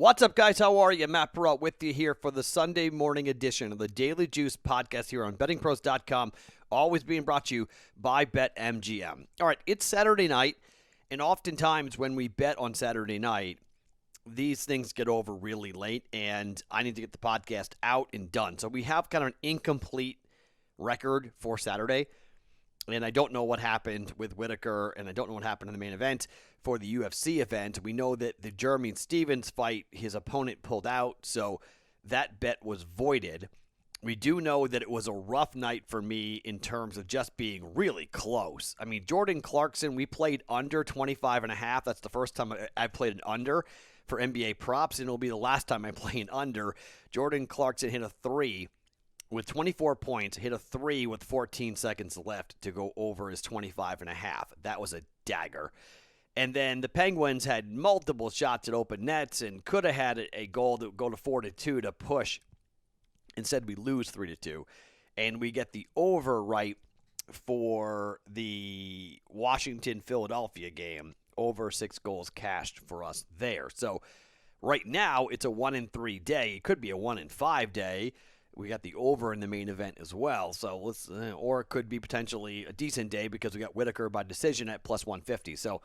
What's up, guys? How are you? Matt Perrault with you here for the Sunday morning edition of the Daily Juice podcast here on BettingPros.com, always being brought to you by BetMGM. All right, it's Saturday night, and oftentimes when we bet on Saturday night, these things get over really late, and I need to get the podcast out and done. So we have kind of an incomplete record for Saturday. And I don't know what happened with Whitaker, and I don't know what happened in the main event for the UFC event. We know that the Jeremy Stevens fight, his opponent pulled out, so that bet was voided. We do know that it was a rough night for me in terms of just being really close. I mean, Jordan Clarkson, we played under 25.5. That's the first time I played an under for NBA props, and it'll be the last time I play an under. Jordan Clarkson hit a 3 with 24 points, hit a 3 with 14 seconds left to go over his 25.5. That was a dagger. And then the Penguins had multiple shots at open nets and could have had a goal to go to 4-2 to push. Instead, we lose 3-2. And we get the over right for the Washington-Philadelphia game. Over 6 goals cashed for us there. So right now, it's a 1-3 day. It could be a 1-5 day. We got the over in the main event as well, so or it could be potentially a decent day because we got Whitaker by decision at plus 150. So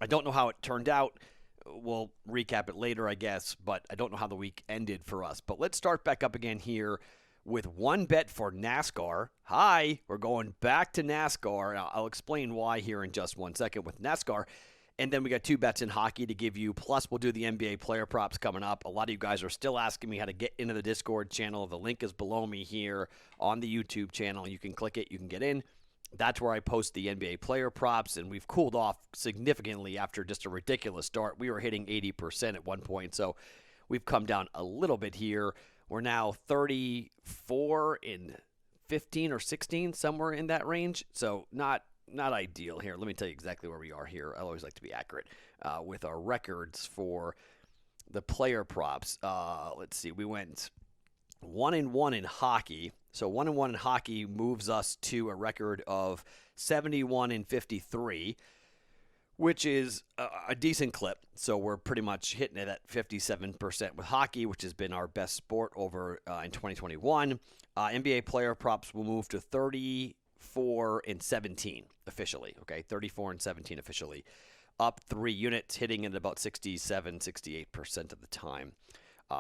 I don't know how it turned out. We'll recap it later, I guess, but I don't know how the week ended for us. But let's start back up again here with one bet for NASCAR. Hi, we're going back to NASCAR. I'll explain why here in just 1 second with NASCAR. And then we got 2 bets in hockey to give you. Plus, we'll do the NBA player props coming up. A lot of you guys are still asking me how to get into the Discord channel. The link is below me here on the YouTube channel. You can click it. You can get in. That's where I post the NBA player props. And we've cooled off significantly after just a ridiculous start. We were hitting 80% at one point. So we've come down a little bit here. We're now 34 in 15 or 16, somewhere in that range. So not ideal here. Let me tell you exactly where we are here. I always like to be accurate with our records for the player props. Let's see. We went 1-1 in hockey. So 1-1 in hockey moves us to a record of 71-53, which is a decent clip. So we're pretty much hitting it at 57% with hockey, which has been our best sport over in 2021. NBA player props will move to 34-17 officially, okay? 34-17 officially. Up 3 units, hitting at about 67-68% of the time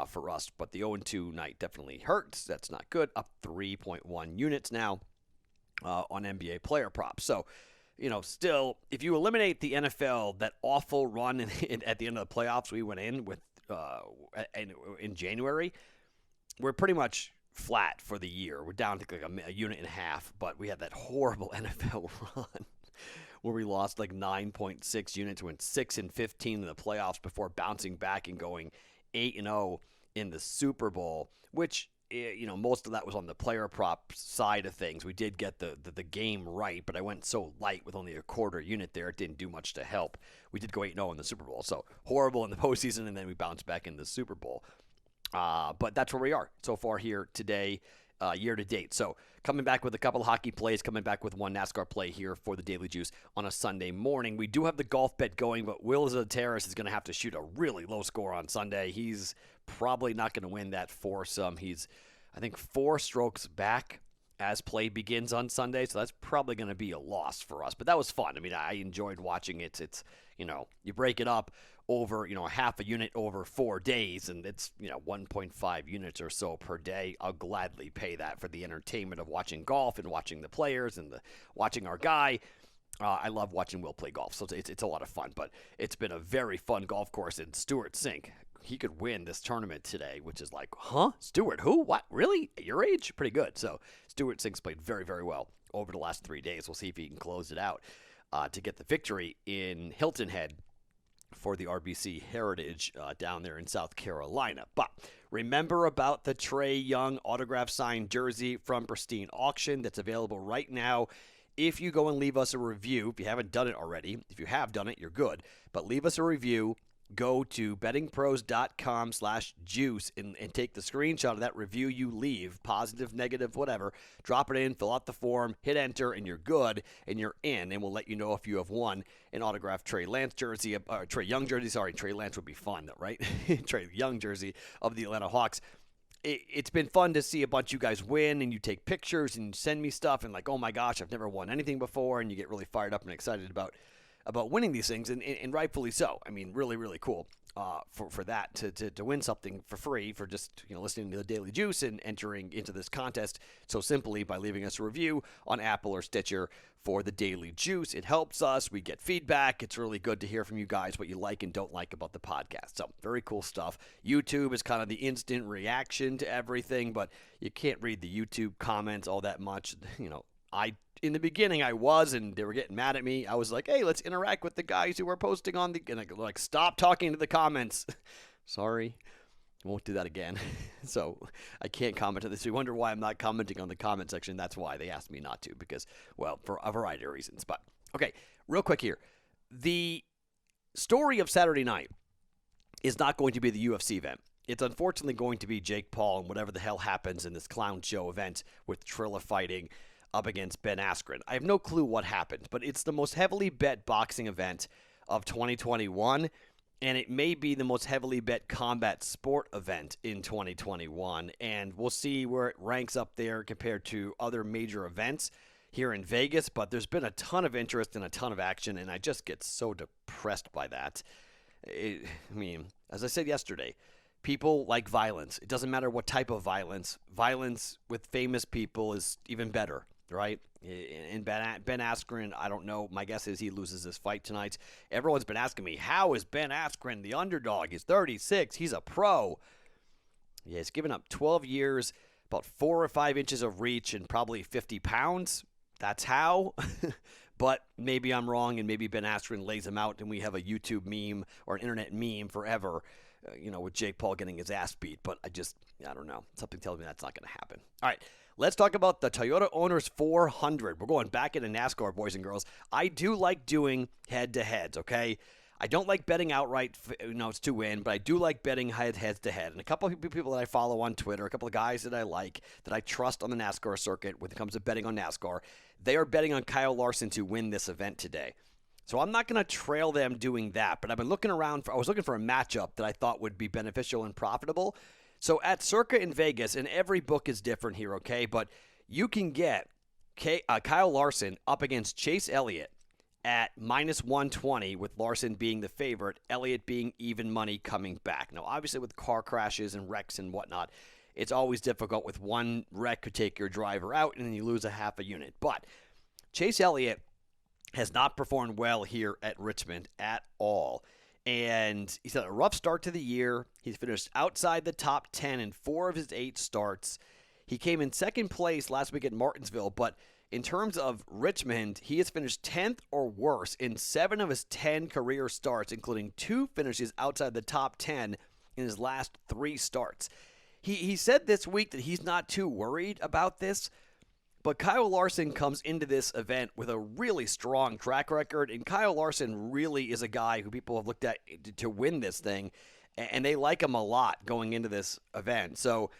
for us. But the 0-2 night definitely hurts. That's not good. Up 3.1 units now on NBA player props. So, still, if you eliminate the NFL, that awful run at the end of the playoffs we went in with in January, we're pretty much flat for the year. We're down to like a unit and a half, but we had that horrible NFL run where we lost like 9.6 units, went 6-15 in the playoffs before bouncing back and going 8-0 in the Super Bowl, which, most of that was on the player prop side of things. We did get the game right, but I went so light with only a quarter unit there, it didn't do much to help. We did go 8-0 in the Super Bowl, so horrible in the postseason, and then we bounced back in the Super Bowl. But that's where we are so far here today, year to date. So coming back with a couple of hockey plays, coming back with one NASCAR play here for the Daily Juice on a Sunday morning. We do have the golf bet going, but Will Zalatoris is going to have to shoot a really low score on Sunday. He's probably not going to win that foursome. He's, I think, 4 strokes back as play begins on Sunday, so that's probably going to be a loss for us. But that was fun. I mean, I enjoyed watching it. It's you break it up over, half a unit over 4 days, and it's, 1.5 units or so per day. I'll gladly pay that for the entertainment of watching golf and watching the players and watching our guy. I love watching Will play golf, so it's a lot of fun. But it's been a very fun golf course, and Stewart Cink, he could win this tournament today, which is like, huh? Stewart, who? What? Really? At your age? Pretty good. So Stewart Cink's played very, very well over the last 3 days. We'll see if he can close it out to get the victory in Hilton Head for the RBC Heritage down there in South Carolina. But remember about the Trae Young autograph signed jersey from Pristine Auction that's available right now. If you go and leave us a review, if you haven't done it already, if you have done it, you're good. But leave us a review go to bettingpros.com/juice and take the screenshot of that review you leave, positive, negative, whatever, drop it in, fill out the form, hit enter, and you're good, and you're in, and we'll let you know if you have won an autographed Trey Young jersey. Trey Lance would be fun, though, right? Trey Young jersey of the Atlanta Hawks. It's been fun to see a bunch of you guys win, and you take pictures and send me stuff, and like, oh my gosh, I've never won anything before, and you get really fired up and excited about winning these things, and rightfully so. I mean, really, really cool for that to win something for free for just listening to the Daily Juice and entering into this contest so simply by leaving us a review on Apple or Stitcher for the Daily Juice. It helps us. We get feedback. It's really good to hear from you guys what you like and don't like about the podcast. So very cool stuff. YouTube is kind of the instant reaction to everything, but you can't read the YouTube comments all that much. In the beginning, and they were getting mad at me. I was like, hey, let's interact with the guys who are posting on and I go, like, stop talking to the comments. Sorry. I won't do that again. So I can't comment on this. You wonder why I'm not commenting on the comment section. That's why they asked me not to because, well, for a variety of reasons. But, okay, real quick here. The story of Saturday night is not going to be the UFC event. It's unfortunately going to be Jake Paul and whatever the hell happens in this clown show event with Trilla fighting up against Ben Askren. I have no clue what happened, but it's the most heavily bet boxing event of 2021, and it may be the most heavily bet combat sport event in 2021, and we'll see where it ranks up there compared to other major events here in Vegas, but there's been a ton of interest and a ton of action, and I just get so depressed by that. As I said yesterday, people like violence. It doesn't matter what type of violence. Violence with famous people is even better. Right? And Ben Askren, I don't know. My guess is he loses this fight tonight. Everyone's been asking me, how is Ben Askren the underdog? He's 36. He's a pro. Yeah, he's given up 12 years, about 4 or 5 inches of reach, and probably 50 pounds. That's how. But maybe I'm wrong, and maybe Ben Askren lays him out, and we have a YouTube meme or an internet meme forever, with Jake Paul getting his ass beat. But I don't know. Something tells me that's not going to happen. All right. Let's talk about the Toyota Owners 400. We're going back into NASCAR, boys and girls. I do like doing head-to-heads, okay? I don't like betting outright, it's to win, but I do like betting head-to-head. And a couple of people that I follow on Twitter, a couple of guys that I like, that I trust on the NASCAR circuit when it comes to betting on NASCAR, they are betting on Kyle Larson to win this event today. So I'm not going to trail them doing that, but I've been looking around. I was looking for a matchup that I thought would be beneficial and profitable. So at Circa in Vegas, and every book is different here, okay? But you can get Kyle Larson up against Chase Elliott at minus 120, with Larson being the favorite, Elliott being even money coming back. Now, obviously with car crashes and wrecks and whatnot, it's always difficult with one wreck could take your driver out and then you lose a half a unit. But Chase Elliott has not performed well here at Richmond at all. And he's had a rough start to the year. He's finished outside the top 10 in 4 of his 8 starts. He came in second place last week at Martinsville, but in terms of Richmond, he has finished 10th or worse in 7 of his 10 career starts, including 2 finishes outside the top 10 in his last 3 starts. He said this week that he's not too worried about this, but Kyle Larson comes into this event with a really strong track record, and Kyle Larson really is a guy who people have looked at to win this thing, and they like him a lot going into this event. So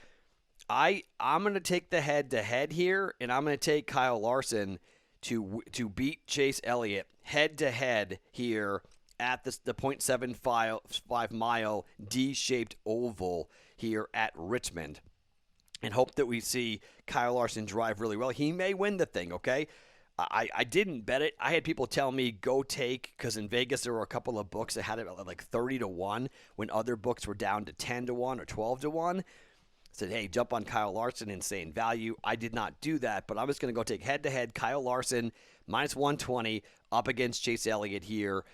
I'm going to take the head-to-head here, and I'm going to take Kyle Larson to beat Chase Elliott head-to-head here at the .75 mile D-shaped oval here at Richmond. And hope that we see Kyle Larson drive really well. He may win the thing, okay? I didn't bet it. I had people tell me go take, because in Vegas there were a couple of books that had it at like 30-1 when other books were down to 10-1 or 12-1. I said, hey, jump on Kyle Larson, insane value. I did not do that, but I'm just going to go take head-to-head Kyle Larson, minus 120, up against Chase Elliott here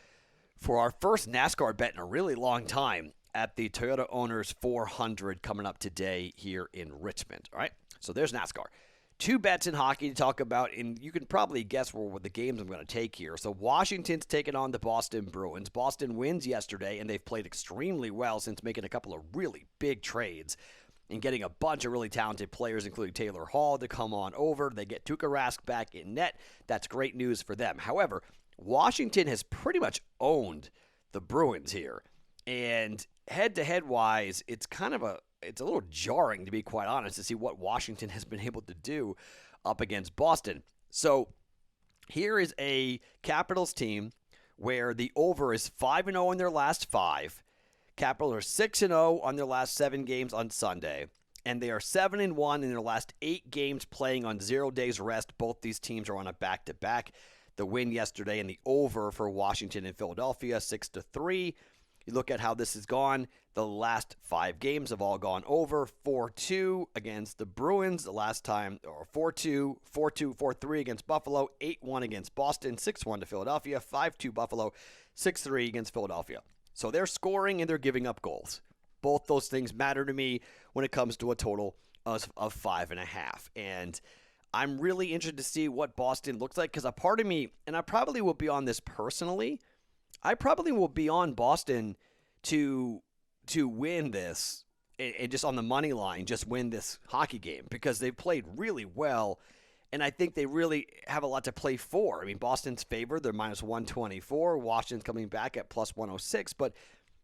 for our first NASCAR bet in a really long time at the Toyota Owners 400 coming up today here in Richmond. All right, so there's NASCAR. 2 bets in hockey to talk about, and you can probably guess what the games I'm going to take here. So Washington's taking on the Boston Bruins. Boston wins yesterday, and they've played extremely well since making a couple of really big trades and getting a bunch of really talented players, including Taylor Hall, to come on over. They get Tuukka Rask back in net. That's great news for them. However, Washington has pretty much owned the Bruins here. And head-to-head wise, it's a little jarring, to be quite honest, to see what Washington has been able to do up against Boston. So here is a Capitals team where the over is 5-0 in their last 5. Capitals are 6-0 on their last 7 games on Sunday. And they are 7-1 in their last 8 games playing on 0 days rest. Both these teams are on a back-to-back. The win yesterday and the over for Washington and Philadelphia, 6-3. You look at how this has gone. The last 5 games have all gone over. 4-2 against the Bruins the last time, or 4-2, 4-2, 4-3 against Buffalo, 8-1 against Boston, 6-1 to Philadelphia, 5-2 Buffalo, 6-3 against Philadelphia. So they're scoring and they're giving up goals. Both those things matter to me when it comes to a total of 5.5. And I'm really interested to see what Boston looks like, because a part of me, and I probably will be on this personally, I probably will be on Boston to win this, and just on the money line, just win this hockey game, because they've played really well, and I think they really have a lot to play for. I mean, Boston's favored. They're minus 124. Washington's coming back at plus 106, but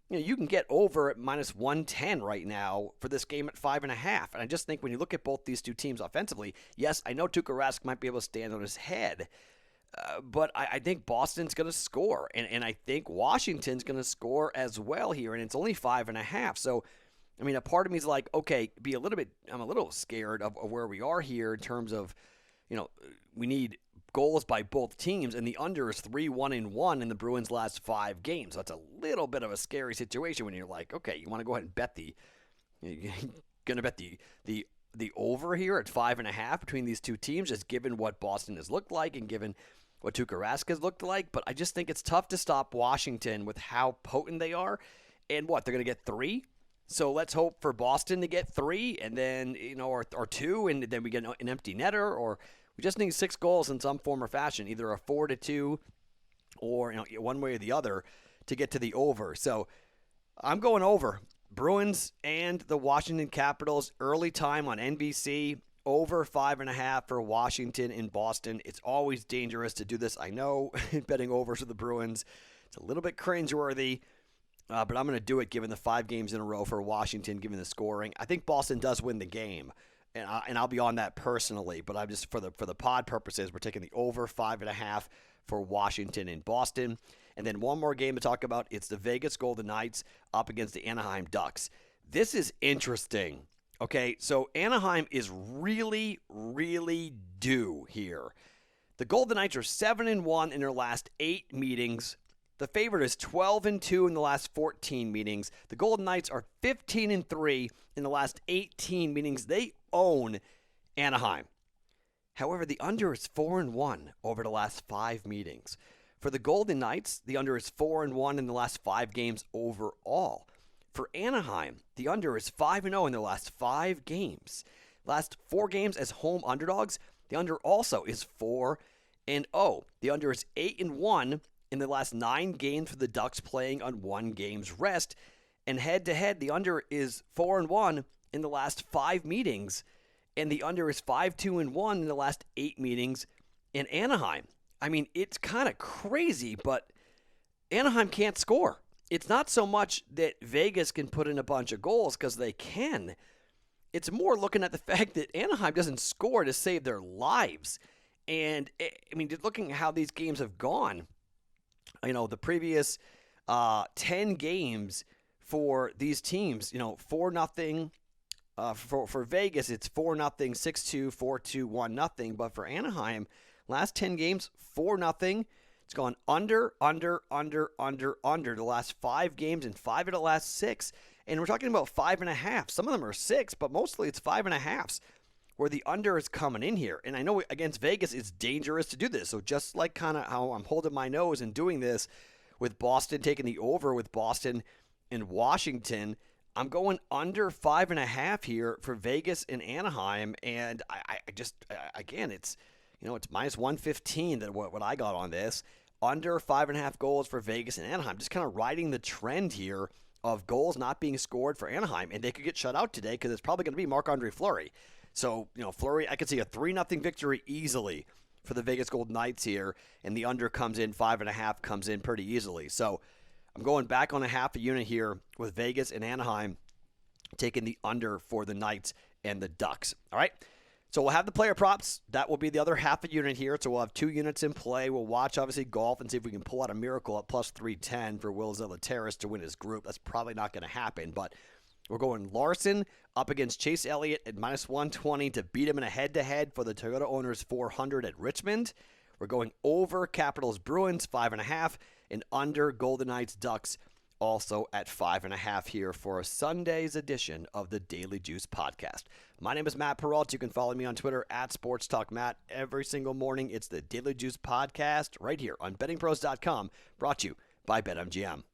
you can get over at minus 110 right now for this game at 5.5. And I just think when you look at both these two teams offensively, yes, I know Tuukka Rask might be able to stand on his head, but I think Boston's going to score, and I think Washington's going to score as well here, and it's only 5.5. So, I mean, a part of me is like, okay, I'm a little scared of where we are here in terms of, we need goals by both teams, and the under is 3-1-1 in the Bruins' last 5 games. So that's a little bit of a scary situation when you're like, okay, you want to go ahead and bet you're going to bet the over here at 5.5 between these two teams, just given what Boston has looked like and given what Tuukka Rask has looked like. But I just think it's tough to stop Washington with how potent they are. And what, they're going to get 3? So let's hope for Boston to get 3, and then, or 2, and then we get an empty netter, or we just need 6 goals in some form or fashion, either a 4-2 or one way or the other to get to the over. So I'm going over. Bruins and the Washington Capitals, early time on NBC, over 5.5 for Washington in Boston. It's always dangerous to do this. I know, betting overs for the Bruins, it's a little bit cringeworthy, but I'm going to do it given the 5 games in a row for Washington, given the scoring. I think Boston does win the game, and I'll be on that personally, but I'm just, for the pod purposes, we're taking the over 5.5 for Washington in Boston. And then one more game to talk about. It's the Vegas Golden Knights up against the Anaheim Ducks. This is interesting. Okay, so Anaheim is really, really due here. The Golden Knights are 7-1 in their last 8 meetings. The favorite is 12-2 in the last 14 meetings. The Golden Knights are 15-3 in the last 18 meetings. They own Anaheim. However, the under is 4-1 over the last 5 meetings. For the Golden Knights, the under is 4-1 in the last 5 games overall. For Anaheim, the under is 5-0 in their last 5 games. Last 4 games as home underdogs, the under also is 4-0. The under is 8-1 in the last 9 games for the Ducks playing on 1 game's rest. And head-to-head, the under is 4-1 in the last 5 meetings. And the under is 5-2-1 in the last 8 meetings in Anaheim. I mean, it's kind of crazy, but Anaheim can't score. It's not so much that Vegas can put in a bunch of goals, because they can. It's more looking at the fact that Anaheim doesn't score to save their lives. And, I mean, looking at how these games have gone, the previous 10 games for these teams, 4-0. For Vegas, it's 4-0, 6-2, 4-2, 1-0. But for Anaheim, last 10 games, 4-0. It's gone under the last 5 games and 5 of the last 6. And we're talking about 5.5. Some of them are 6, but mostly it's 5.5s where the under is coming in here. And I know against Vegas, it's dangerous to do this. So just like kind of how I'm holding my nose and doing this with Boston, taking the over with Boston and Washington, I'm going under 5.5 here for Vegas and Anaheim. And I just, again, it's minus 115 that what I got on this. Under 5.5 goals for Vegas and Anaheim. Just kind of riding the trend here of goals not being scored for Anaheim. And they could get shut out today because it's probably going to be Marc-Andre Fleury. So, Fleury, I could see a 3-0 victory easily for the Vegas Golden Knights here. And the under comes in, 5.5 comes in pretty easily. So, I'm going back on a half a unit here with Vegas and Anaheim taking the under for the Knights and the Ducks. All right. So we'll have the player props. That will be the other half a unit here. So we'll have 2 units in play. We'll watch, obviously, golf and see if we can pull out a miracle at plus 310 for Will Zalatoris to win his group. That's probably not going to happen. But we're going Larson up against Chase Elliott at minus 120 to beat him in a head-to-head for the Toyota Owners 400 at Richmond. We're going over Capitals Bruins 5.5 and under Golden Knights Ducks also at 5.5 here for Sunday's edition of the Daily Juice podcast. My name is Matt Perrault. You can follow me on Twitter at SportsTalkMatt. Every single morning, it's the Daily Juice podcast right here on BettingPros.com, brought to you by BetMGM.